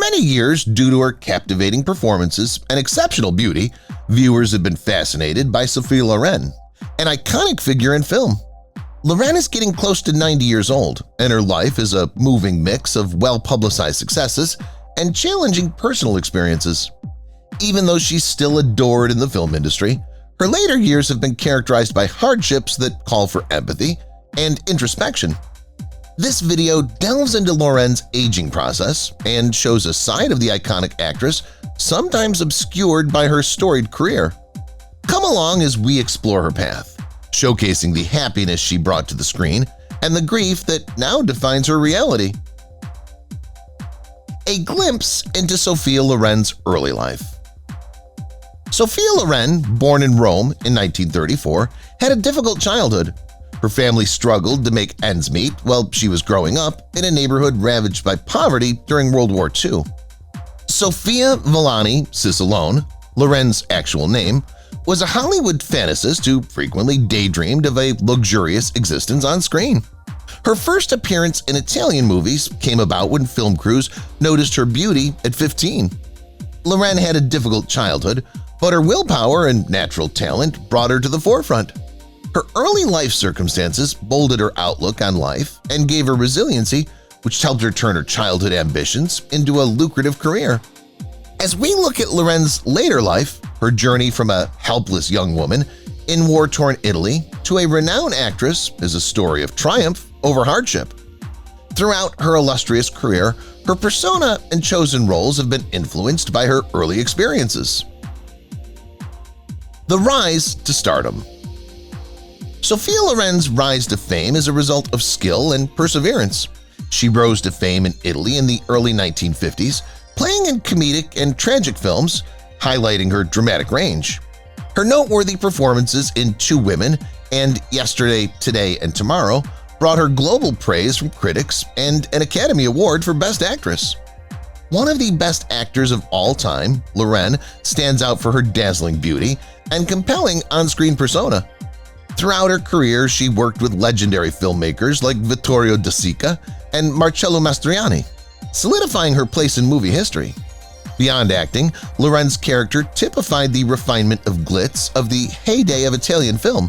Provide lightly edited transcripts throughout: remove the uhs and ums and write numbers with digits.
many years, due to her captivating performances and exceptional beauty, viewers have been fascinated by Sophia Loren, an iconic figure in film. Loren is getting close to 90 years old, and her life is a moving mix of well-publicized successes and challenging personal experiences. Even though she's still adored in the film industry, her later years have been characterized by hardships that call for empathy and introspection. This video delves into Loren's aging process and shows a side of the iconic actress sometimes obscured by her storied career. Come along as we explore her path, showcasing the happiness she brought to the screen and the grief that now defines her reality. A glimpse into Sophia Loren's early life. Sophia Loren, born in Rome in 1934, had a difficult childhood. Her family struggled to make ends meet while she was growing up in a neighborhood ravaged by poverty during World War II. Sophia Villani Cisalone, Loren's actual name, was a Hollywood fantasist who frequently daydreamed of a luxurious existence on screen. Her first appearance in Italian movies came about when film crews noticed her beauty at 15. Loren had a difficult childhood, but her willpower and natural talent brought her to the forefront. Her early life circumstances molded her outlook on life and gave her resiliency, which helped her turn her childhood ambitions into a lucrative career. As we look at Loren's later life, her journey from a helpless young woman in war-torn Italy to a renowned actress is a story of triumph over hardship. Throughout her illustrious career, her persona and chosen roles have been influenced by her early experiences. The rise to stardom. Sophia Loren's rise to fame is a result of skill and perseverance. She rose to fame in Italy in the early 1950s, playing in comedic and tragic films, highlighting her dramatic range. Her noteworthy performances in Two Women and Yesterday, Today, and Tomorrow brought her global praise from critics and an Academy Award for Best Actress. One of the best actors of all time, Loren stands out for her dazzling beauty and compelling on-screen persona. Throughout her career, she worked with legendary filmmakers like Vittorio De Sica and Marcello Mastroianni, solidifying her place in movie history. Beyond acting, Loren's character typified the refinement of glitz of the heyday of Italian film.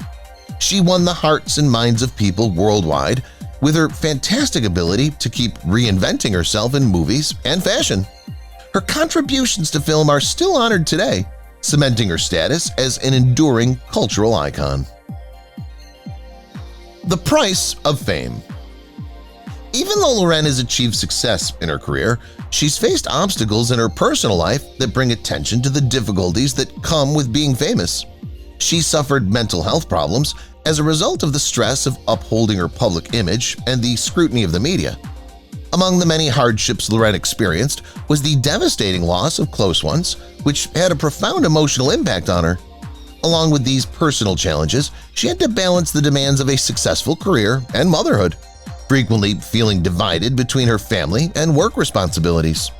She won the hearts and minds of people worldwide with her fantastic ability to keep reinventing herself in movies and fashion. Her contributions to film are still honored today, cementing her status as an enduring cultural icon. The price of fame. Even though Loren has achieved success in her career, she's faced obstacles in her personal life that bring attention to the difficulties that come with being famous. She suffered mental health problems as a result of the stress of upholding her public image and the scrutiny of the media. Among the many hardships Loren experienced was the devastating loss of close ones, which had a profound emotional impact on her. Along with these personal challenges, she had to balance the demands of a successful career and motherhood, frequently feeling divided between her family and work responsibilities.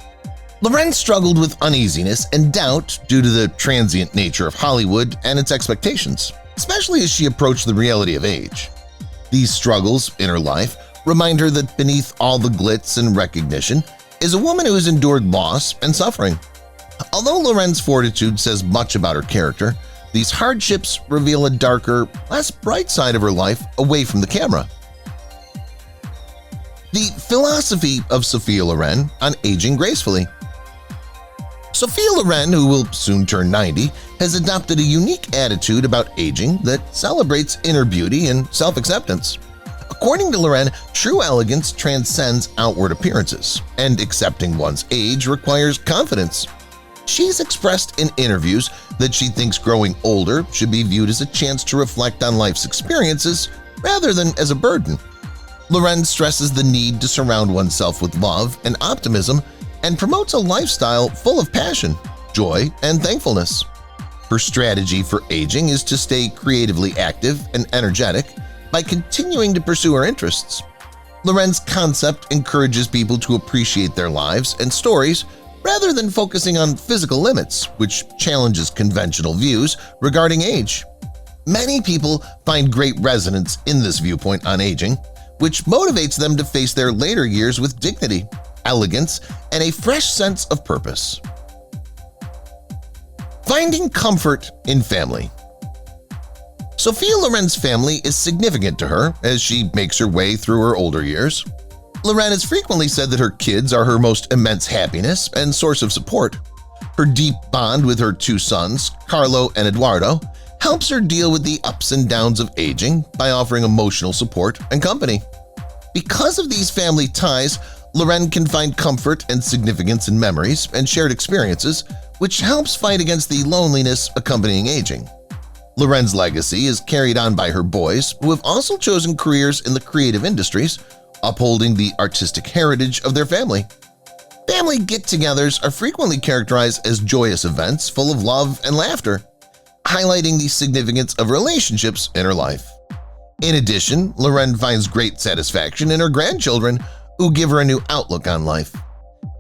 Loren struggled with uneasiness and doubt due to the transient nature of Hollywood and its expectations, especially as she approached the reality of age. These struggles in her life remind her that beneath all the glitz and recognition is a woman who has endured loss and suffering. Although Loren's fortitude says much about her character, these hardships reveal a darker, less bright side of her life away from the camera. The philosophy of Sophia Loren on aging gracefully. Sophia Loren, who will soon turn 90, has adopted a unique attitude about aging that celebrates inner beauty and self-acceptance. According to Loren, true elegance transcends outward appearances, and accepting one's age requires confidence. She's expressed in interviews that she thinks growing older should be viewed as a chance to reflect on life's experiences rather than as a burden. Loren stresses the need to surround oneself with love and optimism and promotes a lifestyle full of passion, joy, and thankfulness. Her strategy for aging is to stay creatively active and energetic by continuing to pursue her interests. Loren's concept encourages people to appreciate their lives and stories rather than focusing on physical limits, which challenges conventional views regarding age. Many people find great resonance in this viewpoint on aging, which motivates them to face their later years with dignity. elegance, and a fresh sense of purpose. Finding comfort in family. Sophia Loren's family is significant to her as she makes her way through her older years. Loren has frequently said that her kids are her most immense happiness and source of support. Her deep bond with her two sons, Carlo and Eduardo, helps her deal with the ups and downs of aging by offering emotional support and company. Because of these family ties, Loren can find comfort and significance in memories and shared experiences, which helps fight against the loneliness accompanying aging. Loren's legacy is carried on by her boys, who have also chosen careers in the creative industries, upholding the artistic heritage of their family. Family get-togethers are frequently characterized as joyous events full of love and laughter, highlighting the significance of relationships in her life. In addition, Loren finds great satisfaction in her grandchildren, who give her a new outlook on life.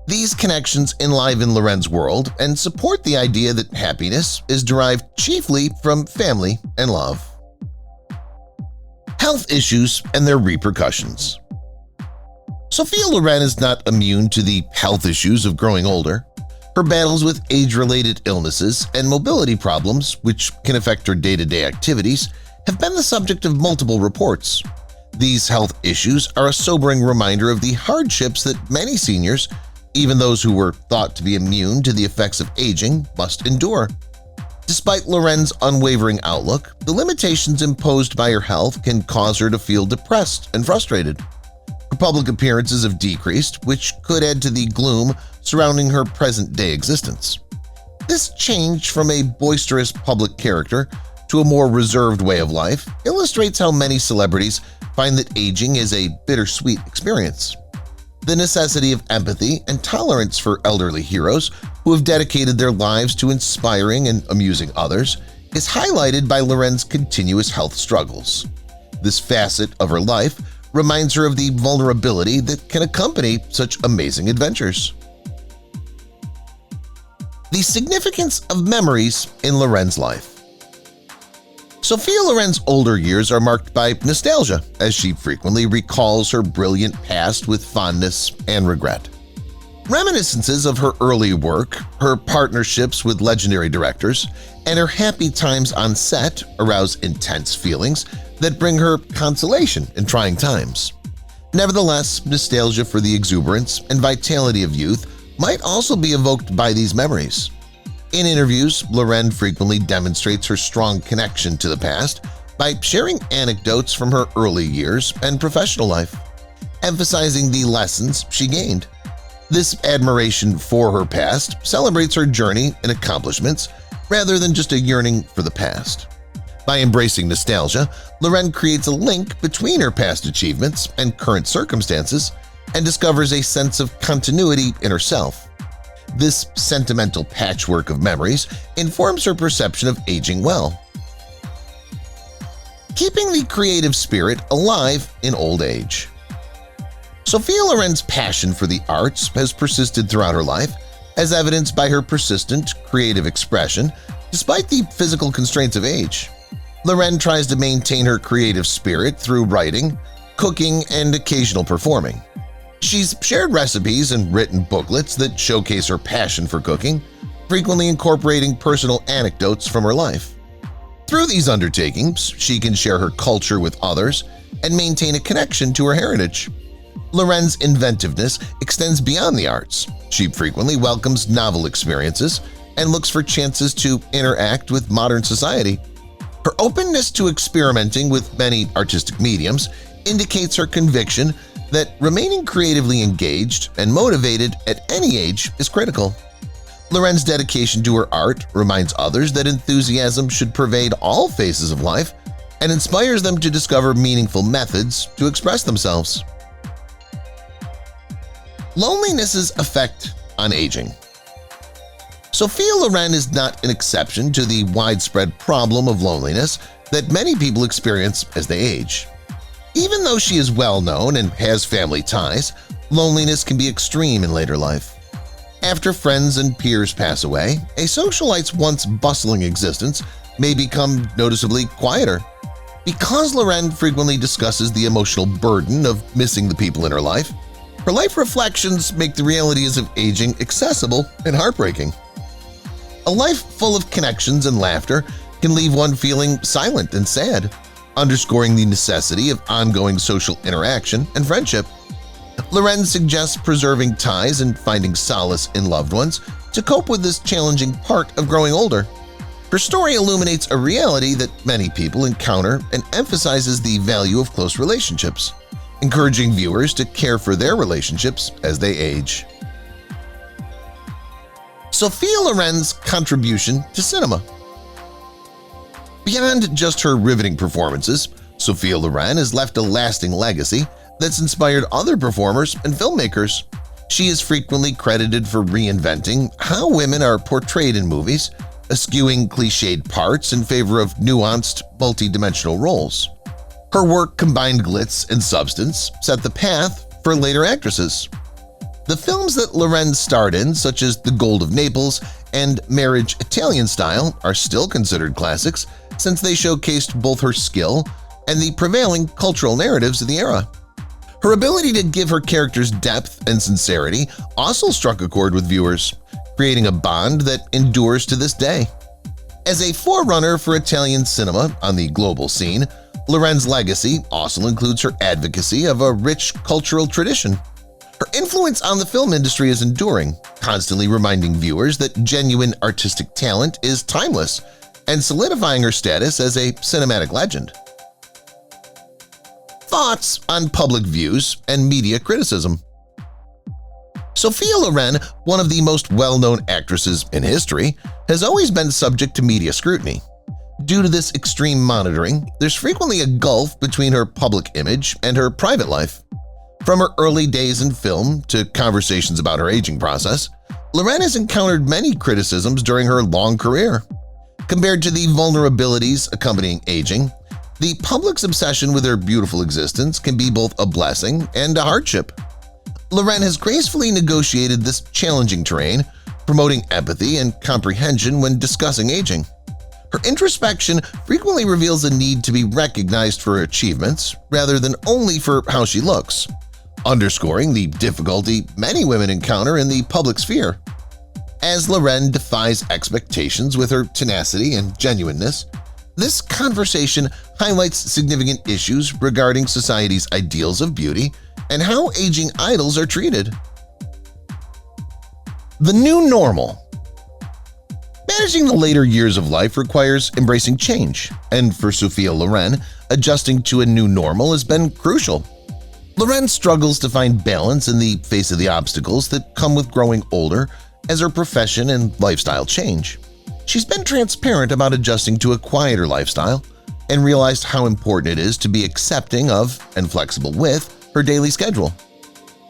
These connections enliven Loren's world and support the idea that happiness is derived chiefly from family and love. Health issues and their repercussions. Sophia Loren is not immune to the health issues of growing older. Her battles with age-related illnesses and mobility problems, which can affect her day-to-day activities, have been the subject of multiple reports. These health issues are a sobering reminder of the hardships that many seniors, even those who were thought to be immune to the effects of aging, must endure. Despite Loren's unwavering outlook, the limitations imposed by her health can cause her to feel depressed and frustrated. Her public appearances have decreased, which could add to the gloom surrounding her present-day existence. This change from a boisterous public character to a more reserved way of life illustrates how many celebrities find that aging is a bittersweet experience. The necessity of empathy and tolerance for elderly heroes who have dedicated their lives to inspiring and amusing others is highlighted by Loren's continuous health struggles. This facet of her life reminds her of the vulnerability that can accompany such amazing adventures. The significance of memories in Loren's life. Sophia Loren's older years are marked by nostalgia, as she frequently recalls her brilliant past with fondness and regret. Reminiscences of her early work, her partnerships with legendary directors, and her happy times on set arouse intense feelings that bring her consolation in trying times. Nevertheless, nostalgia for the exuberance and vitality of youth might also be evoked by these memories. In interviews, Loren frequently demonstrates her strong connection to the past by sharing anecdotes from her early years and professional life, emphasizing the lessons she gained. This admiration for her past celebrates her journey and accomplishments rather than just a yearning for the past. By embracing nostalgia, Loren creates a link between her past achievements and current circumstances and discovers a sense of continuity in herself. This sentimental patchwork of memories informs her perception of aging well. Keeping the creative spirit alive in old age. Sophia Loren's passion for the arts has persisted throughout her life, as evidenced by her persistent creative expression despite the physical constraints of age. Loren tries to maintain her creative spirit through writing, cooking, and occasional performing. She's shared recipes and written booklets that showcase her passion for cooking, frequently incorporating personal anecdotes from her life. Through these undertakings, she can share her culture with others and maintain a connection to her heritage. Loren's inventiveness extends beyond the arts. She frequently welcomes novel experiences and looks for chances to interact with modern society. Her openness to experimenting with many artistic mediums indicates her conviction that remaining creatively engaged and motivated at any age is critical. Loren's dedication to her art reminds others that enthusiasm should pervade all phases of life and inspires them to discover meaningful methods to express themselves. Loneliness's effect on aging. Sophia Loren is not an exception to the widespread problem of loneliness that many people experience as they age. Even though she is well-known and has family ties, loneliness can be extreme in later life. After friends and peers pass away, a socialite's once bustling existence may become noticeably quieter. Because Loren frequently discusses the emotional burden of missing the people in her life, Her life reflections make the realities of aging accessible and heartbreaking. A life full of connections and laughter can leave one feeling silent and sad, underscoring the necessity of ongoing social interaction and friendship. Loren suggests preserving ties and finding solace in loved ones to cope with this challenging part of growing older. Her story illuminates a reality that many people encounter and emphasizes the value of close relationships, encouraging viewers to care for their relationships as they age. Sophia Loren's contribution to cinema. Beyond just her riveting performances, Sophia Loren has left a lasting legacy that's inspired other performers and filmmakers. She is frequently credited for reinventing how women are portrayed in movies, eschewing cliched parts in favor of nuanced, multidimensional roles. Her work combined glitz and substance, set the path for later actresses. The films that Loren starred in, such as The Gold of Naples and Marriage Italian Style, are still considered classics since they showcased both her skill and the prevailing cultural narratives of the era. Her ability to give her characters depth and sincerity also struck a chord with viewers, creating a bond that endures to this day. As a forerunner for Italian cinema on the global scene, Loren's legacy also includes her advocacy of a rich cultural tradition. Her influence on the film industry is enduring, constantly reminding viewers that genuine artistic talent is timeless and solidifying her status as a cinematic legend. Thoughts on public views and media criticism. Sophia Loren, one of the most well-known actresses in history, has always been subject to media scrutiny. Due to this extreme monitoring, there's frequently a gulf between her public image and her private life. From her early days in film to conversations about her aging process, Loren has encountered many criticisms during her long career. Compared to the vulnerabilities accompanying aging, the public's obsession with her beautiful existence can be both a blessing and a hardship. Loren has gracefully negotiated this challenging terrain, promoting empathy and comprehension when discussing aging. Her introspection frequently reveals a need to be recognized for her achievements rather than only for how she looks, underscoring the difficulty many women encounter in the public sphere. As Loren defies expectations with her tenacity and genuineness, this conversation highlights significant issues regarding society's ideals of beauty and how aging idols are treated. The new normal. Managing the later years of life requires embracing change, and for Sophia Loren, adjusting to a new normal has been crucial. Loren struggles to find balance in the face of the obstacles that come with growing older as her profession and lifestyle change. She's been transparent about adjusting to a quieter lifestyle and realized how important it is to be accepting of and flexible with her daily schedule.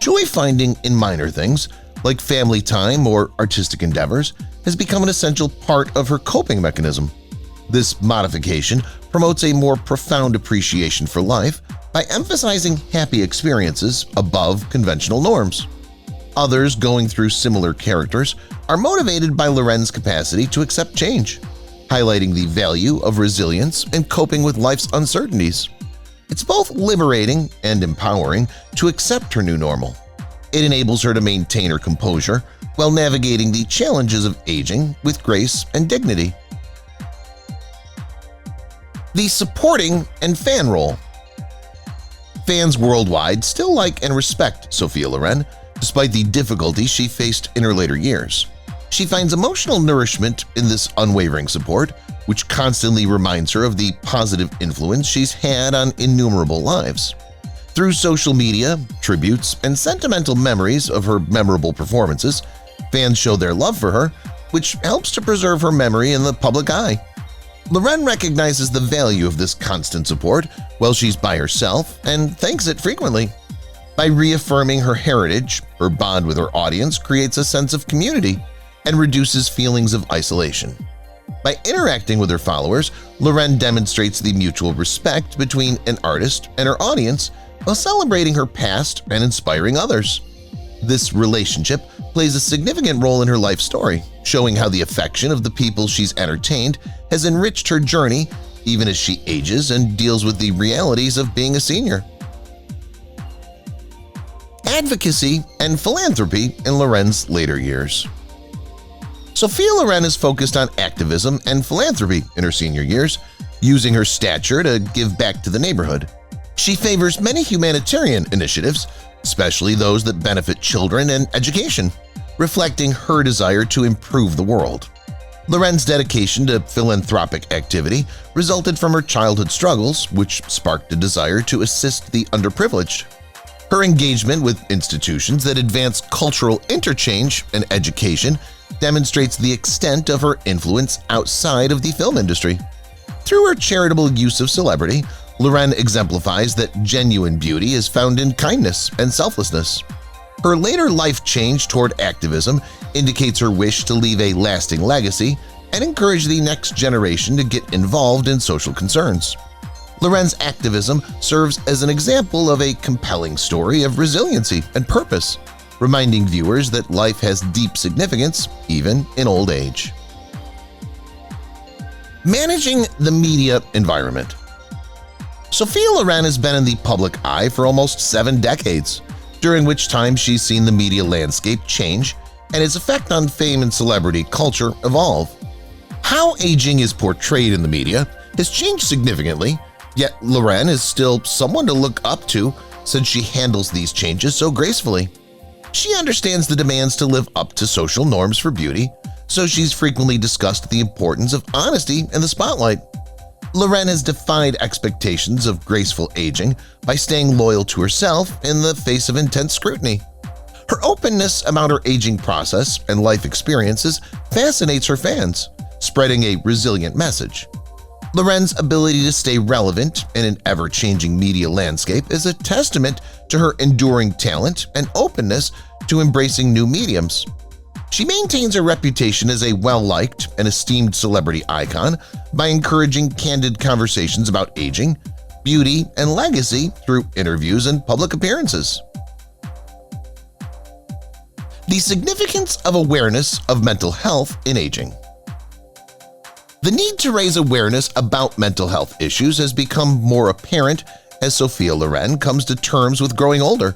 Joy finding in minor things, like family time or artistic endeavors, has become an essential part of her coping mechanism. This modification promotes a more profound appreciation for life by emphasizing happy experiences above conventional norms. Others going through similar characters are motivated by Loren's capacity to accept change, highlighting the value of resilience and coping with life's uncertainties. It's both liberating and empowering to accept her new normal. It enables her to maintain her composure while navigating the challenges of aging with grace and dignity. The supporting and fan role. Fans worldwide still like and respect Sophia Loren, despite the difficulties she faced in her later years. She finds emotional nourishment in this unwavering support, which constantly reminds her of the positive influence she's had on innumerable lives. Through social media, tributes, and sentimental memories of her memorable performances, fans show their love for her, which helps to preserve her memory in the public eye. Loren recognizes the value of this constant support while she's by herself and thanks it frequently. By reaffirming her heritage, her bond with her audience creates a sense of community and reduces feelings of isolation. By interacting with her followers, Loren demonstrates the mutual respect between an artist and her audience while celebrating her past and inspiring others. This relationship plays a significant role in her life story, showing how the affection of the people she's entertained has enriched her journey even as she ages and deals with the realities of being a senior. advocacy, and philanthropy in Loren's later years. Sophia Loren is focused on activism and philanthropy in her senior years, using her stature to give back to the neighborhood. She favors many humanitarian initiatives, especially those that benefit children and education, reflecting her desire to improve the world. Loren's dedication to philanthropic activity resulted from her childhood struggles, which sparked a desire to assist the underprivileged. Her engagement with institutions that advance cultural interchange and education demonstrates the extent of her influence outside of the film industry. Through her charitable use of celebrity, Loren exemplifies that genuine beauty is found in kindness and selflessness. Her later life change toward activism indicates her wish to leave a lasting legacy and encourage the next generation to get involved in social concerns. Loren's activism serves as an example of a compelling story of resiliency and purpose, reminding viewers that life has deep significance even in old age. Managing the media environment. Sophia Loren has been in the public eye for almost 7 decades, during which time she's seen the media landscape change and its effect on fame and celebrity culture evolve. How aging is portrayed in the media has changed significantly, yet Loren is still someone to look up to since she handles these changes so gracefully. She understands the demands to live up to social norms for beauty, so she's frequently discussed the importance of honesty in the spotlight. Loren has defied expectations of graceful aging by staying loyal to herself in the face of intense scrutiny. Her openness about her aging process and life experiences fascinates her fans, spreading a resilient message. Loren's ability to stay relevant in an ever-changing media landscape is a testament to her enduring talent and openness to embracing new mediums. She maintains her reputation as a well-liked and esteemed celebrity icon by encouraging candid conversations about aging, beauty, and legacy through interviews and public appearances. The significance of awareness of mental health in aging. The need to raise awareness about mental health issues has become more apparent as Sophia Loren comes to terms with growing older.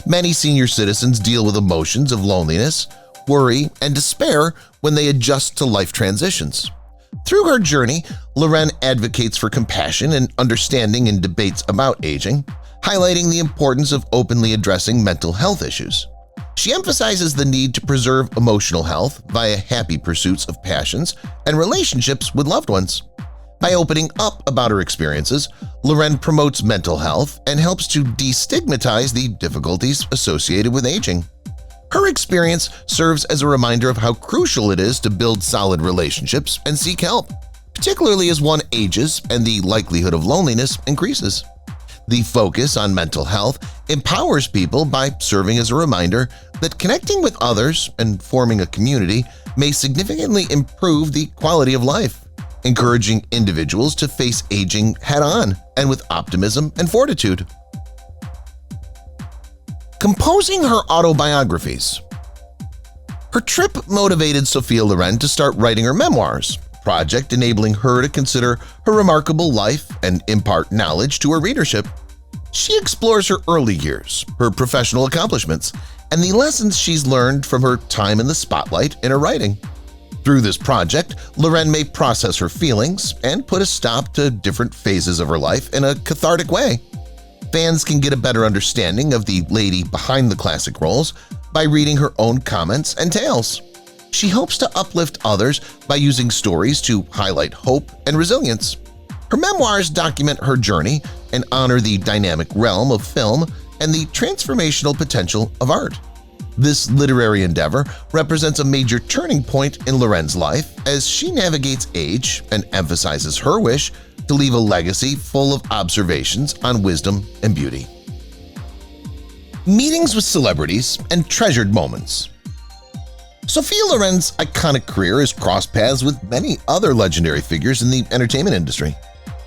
Many senior citizens deal with emotions of loneliness, worry, and despair when they adjust to life transitions. Through her journey, Loren advocates for compassion and understanding in debates about aging, highlighting the importance of openly addressing mental health issues. She emphasizes the need to preserve emotional health via happy pursuits of passions and relationships with loved ones. By opening up about her experiences, Loren promotes mental health and helps to destigmatize the difficulties associated with aging. Her experience serves as a reminder of how crucial it is to build solid relationships and seek help, particularly as one ages and the likelihood of loneliness increases. The focus on mental health empowers people by serving as a reminder that connecting with others and forming a community may significantly improve the quality of life, encouraging individuals to face aging head-on and with optimism and fortitude. Composing her autobiographies. Her trip motivated Sophia Loren to start writing her memoirs, a project enabling her to consider her remarkable life and impart knowledge to her readership. She explores her early years, her professional accomplishments, and the lessons she's learned from her time in the spotlight in her writing. Through this project, Loren may process her feelings and put a stop to different phases of her life in a cathartic way. Fans can get a better understanding of the lady behind the classic roles by reading her own comments and tales. She hopes to uplift others by using stories to highlight hope and resilience. Her memoirs document her journey and honor the dynamic realm of film and the transformational potential of art. This literary endeavor represents a major turning point in Loren's life as she navigates age and emphasizes her wish to leave a legacy full of observations on wisdom and beauty. Meetings with celebrities and treasured moments. Sophia Loren's iconic career has crossed paths with many other legendary figures in the entertainment industry,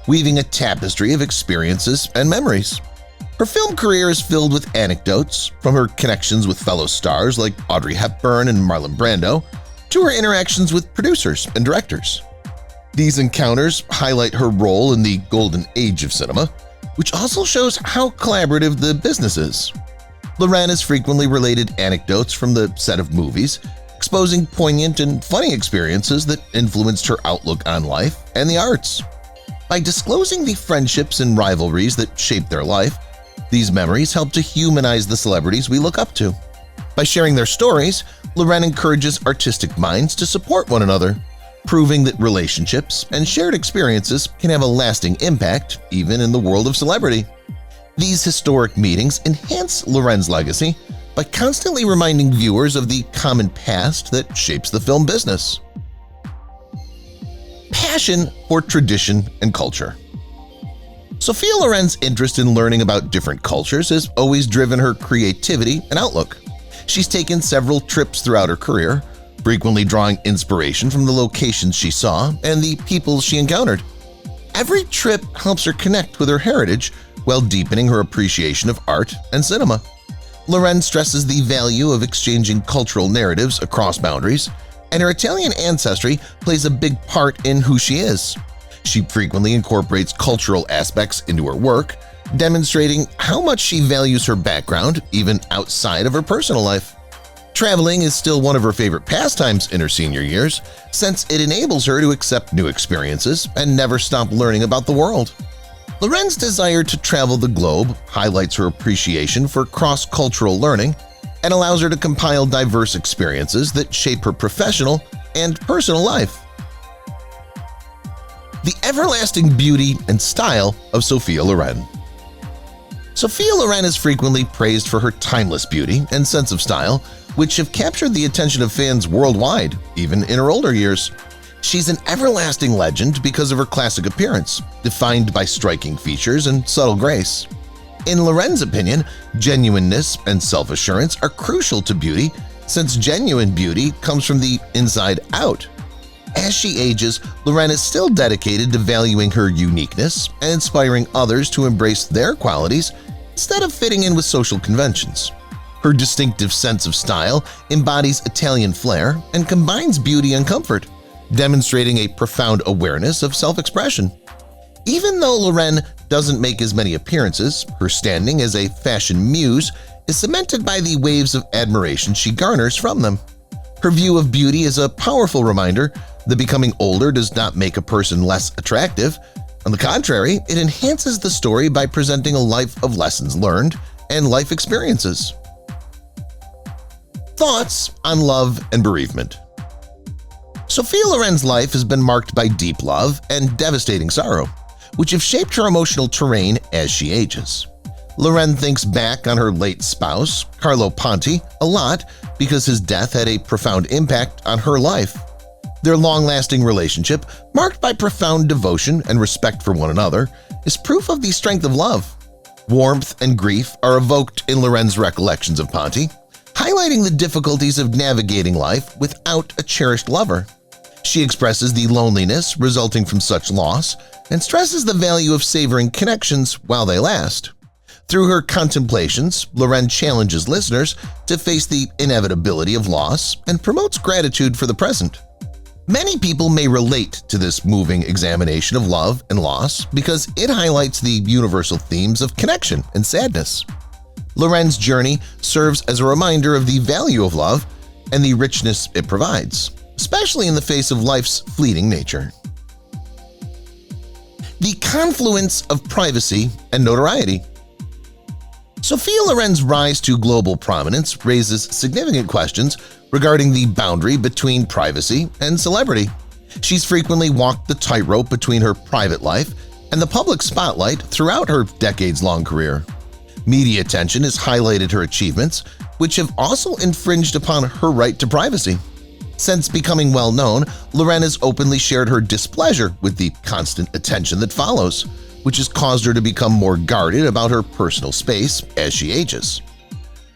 weaving a tapestry of experiences and memories. Her film career is filled with anecdotes, from her connections with fellow stars like Audrey Hepburn and Marlon Brando to her interactions with producers and directors. These encounters highlight her role in the golden age of cinema, which also shows how collaborative the business is. Loren has frequently related anecdotes from the set of movies, exposing poignant and funny experiences that influenced her outlook on life and the arts. By disclosing the friendships and rivalries that shaped their life, these memories help to humanize the celebrities we look up to. By sharing their stories, Loren encourages artistic minds to support one another, proving that relationships and shared experiences can have a lasting impact even in the world of celebrity. These historic meetings enhance Loren's legacy by constantly reminding viewers of the common past that shapes the film business. Passion for tradition and culture. Sophia Loren's interest in learning about different cultures has always driven her creativity and outlook. She's taken several trips throughout her career, frequently drawing inspiration from the locations she saw and the people she encountered. Every trip helps her connect with her heritage while deepening her appreciation of art and cinema. Loren stresses the value of exchanging cultural narratives across boundaries, and her Italian ancestry plays a big part in who she is. She frequently incorporates cultural aspects into her work, demonstrating how much she values her background even outside of her personal life. Traveling is still one of her favorite pastimes in her senior years, since it enables her to accept new experiences and never stop learning about the world. Loren's desire to travel the globe highlights her appreciation for cross-cultural learning and allows her to compile diverse experiences that shape her professional and personal life. The everlasting beauty and style of Sophia Loren. Sophia Loren is frequently praised for her timeless beauty and sense of style, which have captured the attention of fans worldwide, even in her older years. She's an everlasting legend because of her classic appearance, defined by striking features and subtle grace. In Loren's opinion, genuineness and self-assurance are crucial to beauty, since genuine beauty comes from the inside out. As she ages, Loren is still dedicated to valuing her uniqueness and inspiring others to embrace their qualities instead of fitting in with social conventions. Her distinctive sense of style embodies Italian flair and combines beauty and comfort, demonstrating a profound awareness of self-expression. Even though Loren doesn't make as many appearances, her standing as a fashion muse is cemented by the waves of admiration she garners from them. Her view of beauty is a powerful reminder that becoming older does not make a person less attractive. On the contrary, it enhances the story by presenting a life of lessons learned and life experiences. Thoughts on love and bereavement. Sophia Loren's life has been marked by deep love and devastating sorrow, which have shaped her emotional terrain as she ages. Loren thinks back on her late spouse, Carlo Ponti, a lot because his death had a profound impact on her life. Their long-lasting relationship, marked by profound devotion and respect for one another, is proof of the strength of love. Warmth and grief are evoked in Loren's recollections of Ponti, highlighting the difficulties of navigating life without a cherished lover. She expresses the loneliness resulting from such loss and stresses the value of savoring connections while they last. Through her contemplations, Loren challenges listeners to face the inevitability of loss and promotes gratitude for the present. Many people may relate to this moving examination of love and loss because it highlights the universal themes of connection and sadness. Loren's journey serves as a reminder of the value of love and the richness it provides, especially in the face of life's fleeting nature. The confluence of privacy and notoriety. Sophia Loren's rise to global prominence raises significant questions regarding the boundary between privacy and celebrity. She's frequently walked the tightrope between her private life and the public spotlight throughout her decades-long career. Media attention has highlighted her achievements, which have also infringed upon her right to privacy. Since becoming well-known, Loren has openly shared her displeasure with the constant attention that follows, which has caused her to become more guarded about her personal space as she ages.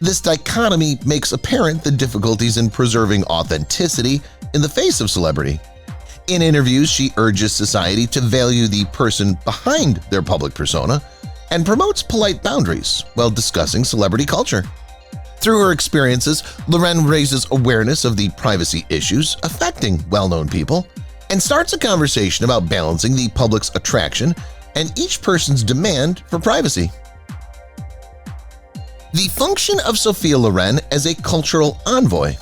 This dichotomy makes apparent the difficulties in preserving authenticity in the face of celebrity. In interviews, she urges society to value the person behind their public persona and promotes polite boundaries while discussing celebrity culture. Through her experiences, Loren raises awareness of the privacy issues affecting well-known people and starts a conversation about balancing the public's attraction and each person's demand for privacy. The function of Sophia Loren as a cultural envoy.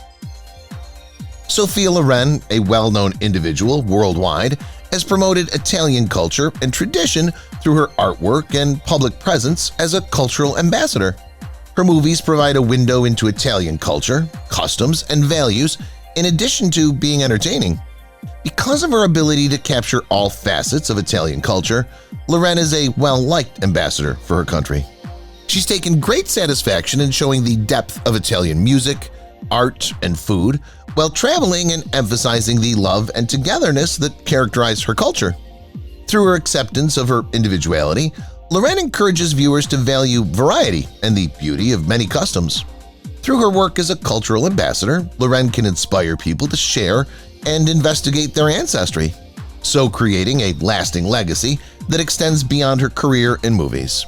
Sophia Loren, a well-known individual worldwide, has promoted Italian culture and tradition through her artwork and public presence as a cultural ambassador. Her movies provide a window into Italian culture, customs, and values in addition to being entertaining. Because of her ability to capture all facets of Italian culture, Loren is a well-liked ambassador for her country. She's taken great satisfaction in showing the depth of Italian music, art, and food while traveling and emphasizing the love and togetherness that characterize her culture. Through her acceptance of her individuality, Loren encourages viewers to value variety and the beauty of many customs. Through her work as a cultural ambassador, Loren can inspire people to share and investigate their ancestry, so creating a lasting legacy that extends beyond her career in movies.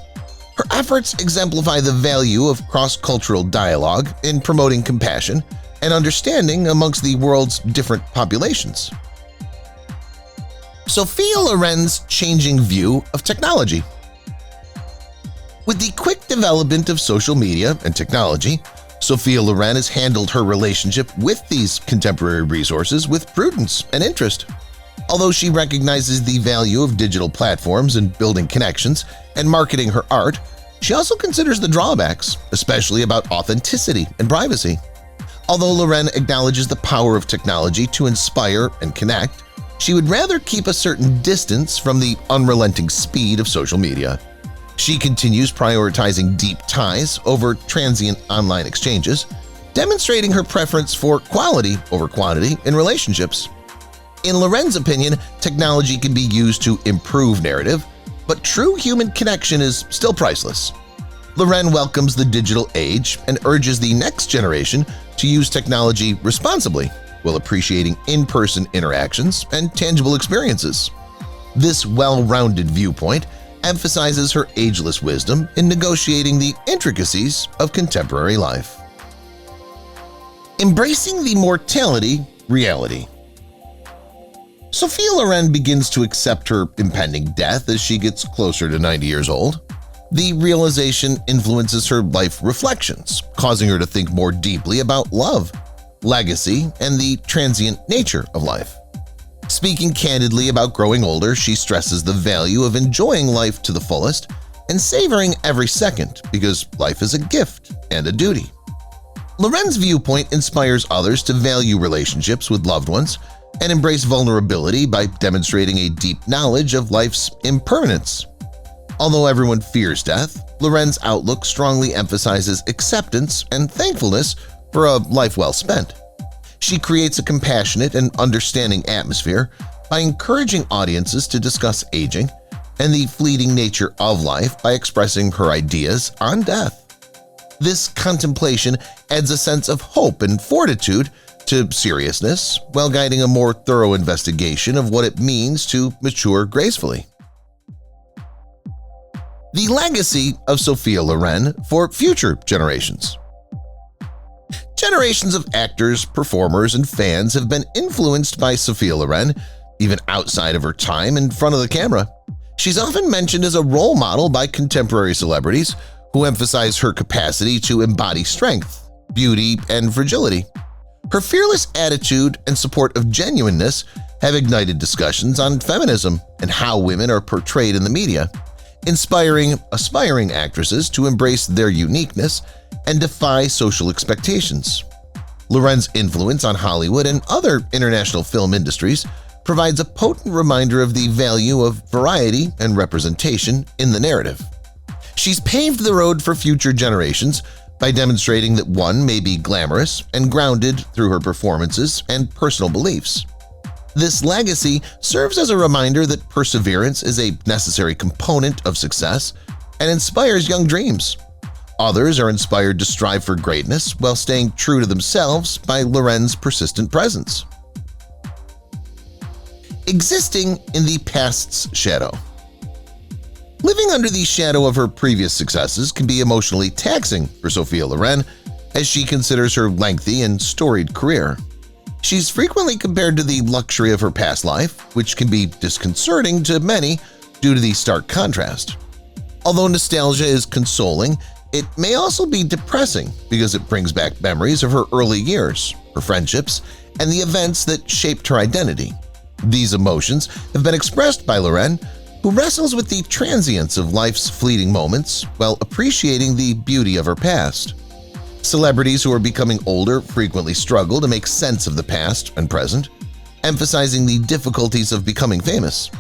Her efforts exemplify the value of cross-cultural dialogue in promoting compassion and understanding amongst the world's different populations. Sophia Loren's changing view of technology. With the quick development of social media and technology, Sophia Loren has handled her relationship with these contemporary resources with prudence and interest. Although she recognizes the value of digital platforms in building connections and marketing her art, she also considers the drawbacks, especially about authenticity and privacy. Although Loren acknowledges the power of technology to inspire and connect, she would rather keep a certain distance from the unrelenting speed of social media. She continues prioritizing deep ties over transient online exchanges, demonstrating her preference for quality over quantity in relationships. In Loren's opinion, technology can be used to improve narrative, but true human connection is still priceless. Loren welcomes the digital age and urges the next generation to use technology responsibly while appreciating in-person interactions and tangible experiences. This well-rounded viewpoint emphasizes her ageless wisdom in negotiating the intricacies of contemporary life. Embracing the mortality reality. Sophia Loren begins to accept her impending death as she gets closer to 90 years old. The realization influences her life reflections, causing her to think more deeply about love, legacy, and the transient nature of life. Speaking candidly about growing older, she stresses the value of enjoying life to the fullest and savoring every second because life is a gift and a duty. Loren's viewpoint inspires others to value relationships with loved ones and embrace vulnerability by demonstrating a deep knowledge of life's impermanence. Although everyone fears death, Loren's outlook strongly emphasizes acceptance and thankfulness for a life well spent. She creates a compassionate and understanding atmosphere by encouraging audiences to discuss aging and the fleeting nature of life by expressing her ideas on death. This contemplation adds a sense of hope and fortitude to seriousness while guiding a more thorough investigation of what it means to mature gracefully. The legacy of Sophia Loren for future generations. Generations of actors, performers, and fans have been influenced by Sophia Loren, even outside of her time in front of the camera. She's often mentioned as a role model by contemporary celebrities who emphasize her capacity to embody strength, beauty, and fragility. Her fearless attitude and support of genuineness have ignited discussions on feminism and how women are portrayed in the media, inspiring aspiring actresses to embrace their uniqueness and defy social expectations. Loren's influence on Hollywood and other international film industries provides a potent reminder of the value of variety and representation in the narrative. She's paved the road for future generations by demonstrating that one may be glamorous and grounded through her performances and personal beliefs. This legacy serves as a reminder that perseverance is a necessary component of success and inspires young dreams. Others are inspired to strive for greatness while staying true to themselves by Loren's persistent presence. Existing in the past's shadow. Living under the shadow of her previous successes can be emotionally taxing for Sophia Loren as she considers her lengthy and storied career. She's frequently compared to the luxury of her past life, which can be disconcerting to many due to the stark contrast. Although nostalgia is consoling, it may also be depressing because it brings back memories of her early years, her friendships, and the events that shaped her identity. These emotions have been expressed by Loren, who wrestles with the transience of life's fleeting moments while appreciating the beauty of her past. Celebrities who are becoming older frequently struggle to make sense of the past and present, emphasizing the difficulties of becoming famous.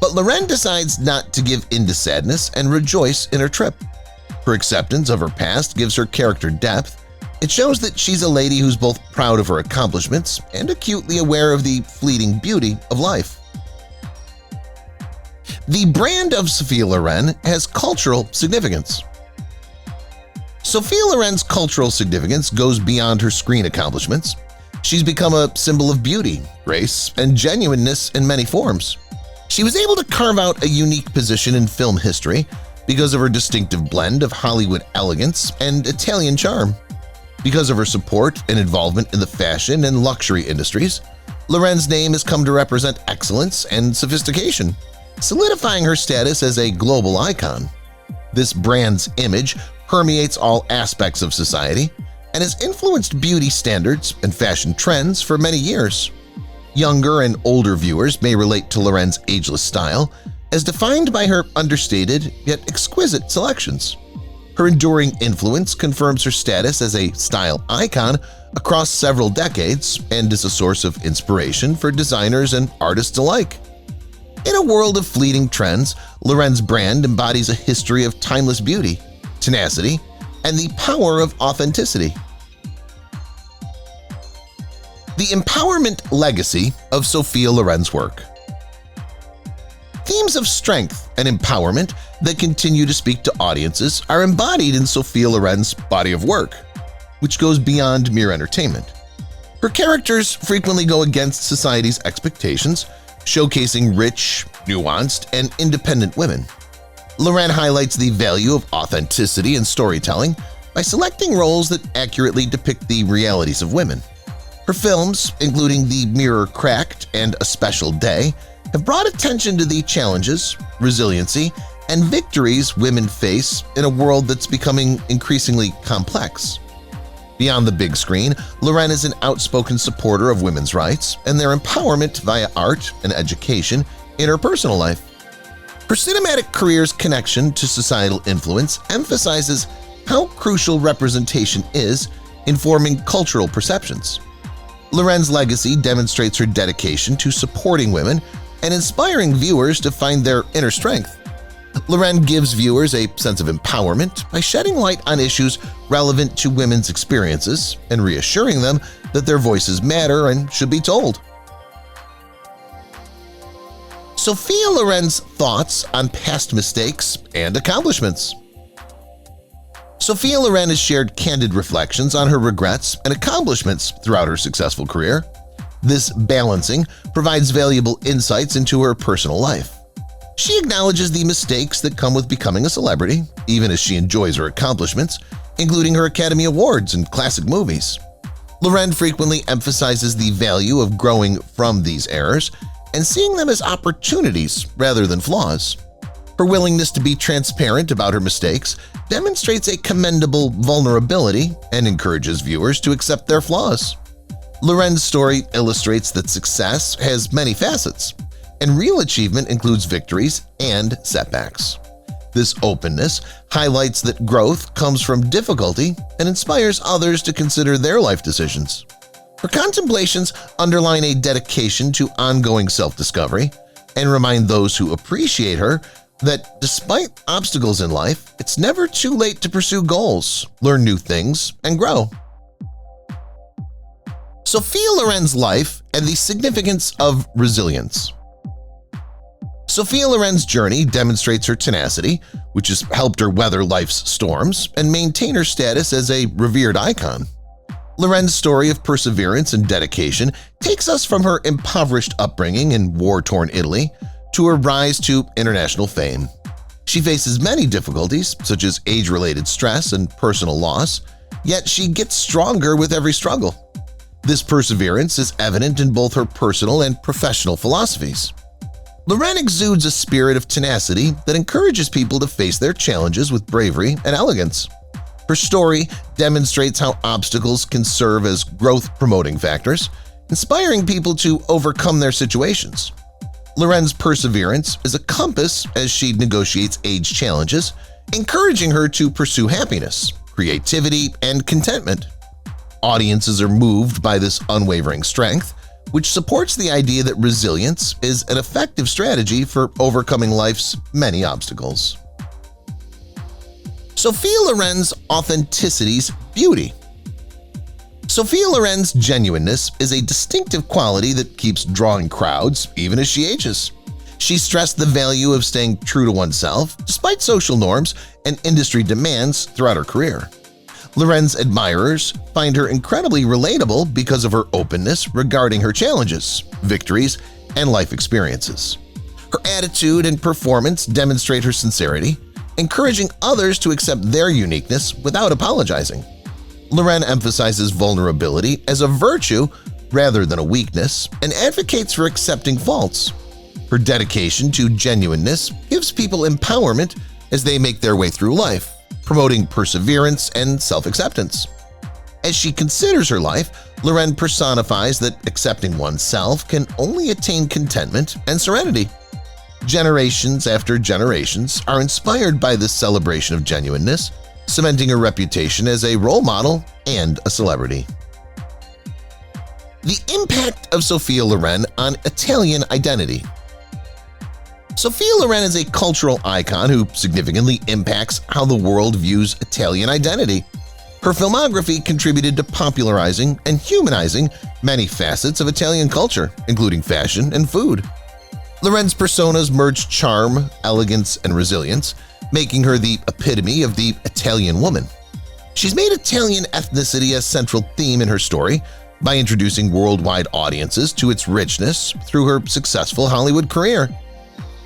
But Loren decides not to give in to sadness and rejoice in her trip. Her acceptance of her past gives her character depth. It shows that she's a lady who's both proud of her accomplishments and acutely aware of the fleeting beauty of life. The brand of Sophia Loren has cultural significance. Sophia Loren's cultural significance goes beyond her screen accomplishments. She's become a symbol of beauty, grace, and genuineness in many forms. She was able to carve out a unique position in film history because of her distinctive blend of Hollywood elegance and Italian charm. Because of her support and involvement in the fashion and luxury industries, Loren's name has come to represent excellence and sophistication, solidifying her status as a global icon. This brand's image permeates all aspects of society and has influenced beauty standards and fashion trends for many years. Younger and older viewers may relate to Loren's ageless style, as defined by her understated yet exquisite selections. Her enduring influence confirms her status as a style icon across several decades and is a source of inspiration for designers and artists alike. In a world of fleeting trends, Loren's brand embodies a history of timeless beauty, tenacity, and the power of authenticity. The empowerment legacy of Sophia Loren's work. Themes of strength and empowerment that continue to speak to audiences are embodied in Sophia Loren's body of work, which goes beyond mere entertainment. Her characters frequently go against society's expectations, showcasing rich, nuanced, and independent women. Loren highlights the value of authenticity in storytelling by selecting roles that accurately depict the realities of women. Her films, including The Mirror Cracked and A Special Day, have brought attention to the challenges, resiliency, and victories women face in a world that's becoming increasingly complex. Beyond the big screen, Loren is an outspoken supporter of women's rights and their empowerment via art and education in her personal life. Her cinematic career's connection to societal influence emphasizes how crucial representation is in forming cultural perceptions. Loren's legacy demonstrates her dedication to supporting women and inspiring viewers to find their inner strength. Loren gives viewers a sense of empowerment by shedding light on issues relevant to women's experiences and reassuring them that their voices matter and should be told. Sophia Loren's thoughts on past mistakes and accomplishments. Sophia Loren has shared candid reflections on her regrets and accomplishments throughout her successful career. This balancing provides valuable insights into her personal life. She acknowledges the mistakes that come with becoming a celebrity, even as she enjoys her accomplishments, including her Academy Awards and classic movies. Loren frequently emphasizes the value of growing from these errors and seeing them as opportunities rather than flaws. Her willingness to be transparent about her mistakes demonstrates a commendable vulnerability and encourages viewers to accept their flaws. Loren's story illustrates that success has many facets, and real achievement includes victories and setbacks. This openness highlights that growth comes from difficulty and inspires others to consider their life decisions. Her contemplations underline a dedication to ongoing self-discovery and remind those who appreciate her that despite obstacles in life, it's never too late to pursue goals, learn new things, and grow. Sophia Loren's life and the significance of resilience. Sophia Loren's journey demonstrates her tenacity, which has helped her weather life's storms and maintain her status as a revered icon. Loren's story of perseverance and dedication takes us from her impoverished upbringing in war-torn Italy to her rise to international fame. She faces many difficulties, such as age-related stress and personal loss, yet she gets stronger with every struggle. This perseverance is evident in both her personal and professional philosophies. Loren exudes a spirit of tenacity that encourages people to face their challenges with bravery and elegance. Her story demonstrates how obstacles can serve as growth-promoting factors, inspiring people to overcome their situations. Loren's perseverance is a compass as she negotiates age challenges, encouraging her to pursue happiness, creativity, and contentment. Audiences are moved by this unwavering strength, which supports the idea that resilience is an effective strategy for overcoming life's many obstacles. Sophia Loren's authenticity's beauty. Sophia Loren's genuineness is a distinctive quality that keeps drawing crowds even as she ages. She stressed the value of staying true to oneself despite social norms and industry demands throughout her career. Loren's admirers find her incredibly relatable because of her openness regarding her challenges, victories, and life experiences. Her attitude and performance demonstrate her sincerity, encouraging others to accept their uniqueness without apologizing. Loren emphasizes vulnerability as a virtue rather than a weakness and advocates for accepting faults. Her dedication to genuineness gives people empowerment as they make their way through life, promoting perseverance and self-acceptance. As she considers her life, Loren personifies that accepting oneself can only attain contentment and serenity. Generations after generations are inspired by this celebration of genuineness, cementing her reputation as a role model and a celebrity. The impact of Sophia Loren on Italian identity. Sophia Loren is a cultural icon who significantly impacts how the world views Italian identity. Her filmography contributed to popularizing and humanizing many facets of Italian culture, including fashion and food. Loren's personas merge charm, elegance, and resilience, making her the epitome of the Italian woman. She's made Italian ethnicity a central theme in her story by introducing worldwide audiences to its richness through her successful Hollywood career.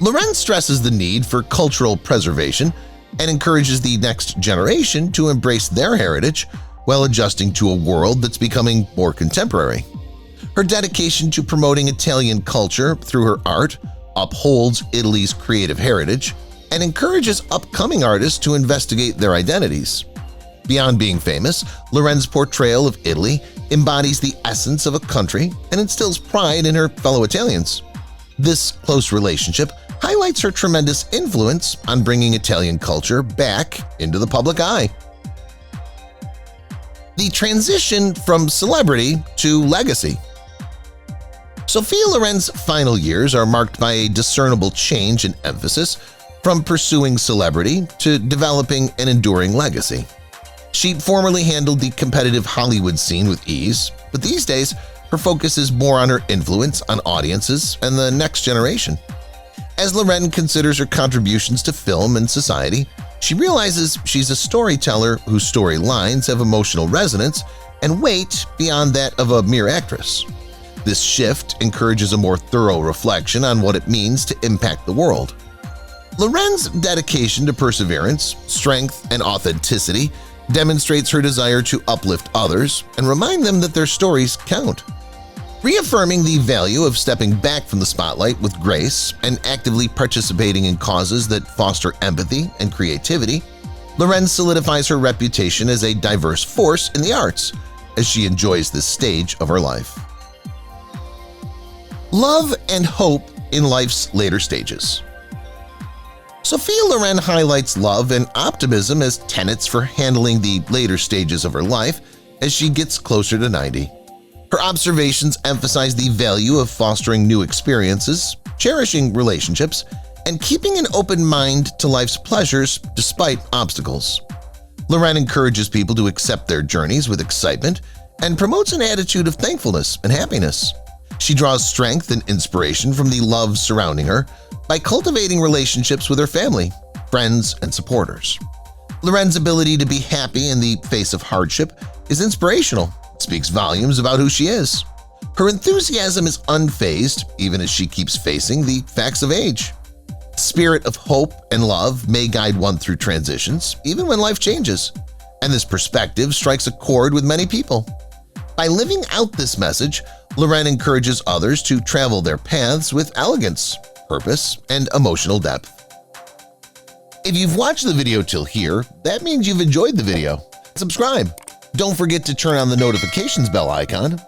Loren stresses the need for cultural preservation and encourages the next generation to embrace their heritage while adjusting to a world that's becoming more contemporary. Her dedication to promoting Italian culture through her art upholds Italy's creative heritage and encourages upcoming artists to investigate their identities. Beyond being famous, Loren's portrayal of Italy embodies the essence of a country and instills pride in her fellow Italians. This close relationship highlights her tremendous influence on bringing Italian culture back into the public eye. The transition from celebrity to legacy. Sophia Loren's final years are marked by a discernible change in emphasis from pursuing celebrity to developing an enduring legacy. She formerly handled the competitive Hollywood scene with ease, but these days her focus is more on her influence on audiences and the next generation. As Loren considers her contributions to film and society, she realizes she's a storyteller whose storylines have emotional resonance and weight beyond that of a mere actress. This shift encourages a more thorough reflection on what it means to impact the world. Loren's dedication to perseverance, strength, and authenticity demonstrates her desire to uplift others and remind them that their stories count. Reaffirming the value of stepping back from the spotlight with grace and actively participating in causes that foster empathy and creativity, Loren solidifies her reputation as a diverse force in the arts as she enjoys this stage of her life. Love and hope in life's later stages. Sophia Loren highlights love and optimism as tenets for handling the later stages of her life as she gets closer to 90. Her observations emphasize the value of fostering new experiences, cherishing relationships, and keeping an open mind to life's pleasures despite obstacles. Loren encourages people to accept their journeys with excitement and promotes an attitude of thankfulness and happiness. She draws strength and inspiration from the love surrounding her by cultivating relationships with her family, friends, and supporters. Loren's ability to be happy in the face of hardship is inspirational. It speaks volumes about who she is. Her enthusiasm is unfazed even as she keeps facing the facts of age. The spirit of hope and love may guide one through transitions, even when life changes, and this perspective strikes a chord with many people. By living out this message, Loren encourages others to travel their paths with elegance, purpose, and emotional depth. If you've watched the video till here, that means you've enjoyed the video. subscribe. Don't forget to turn on the notifications bell icon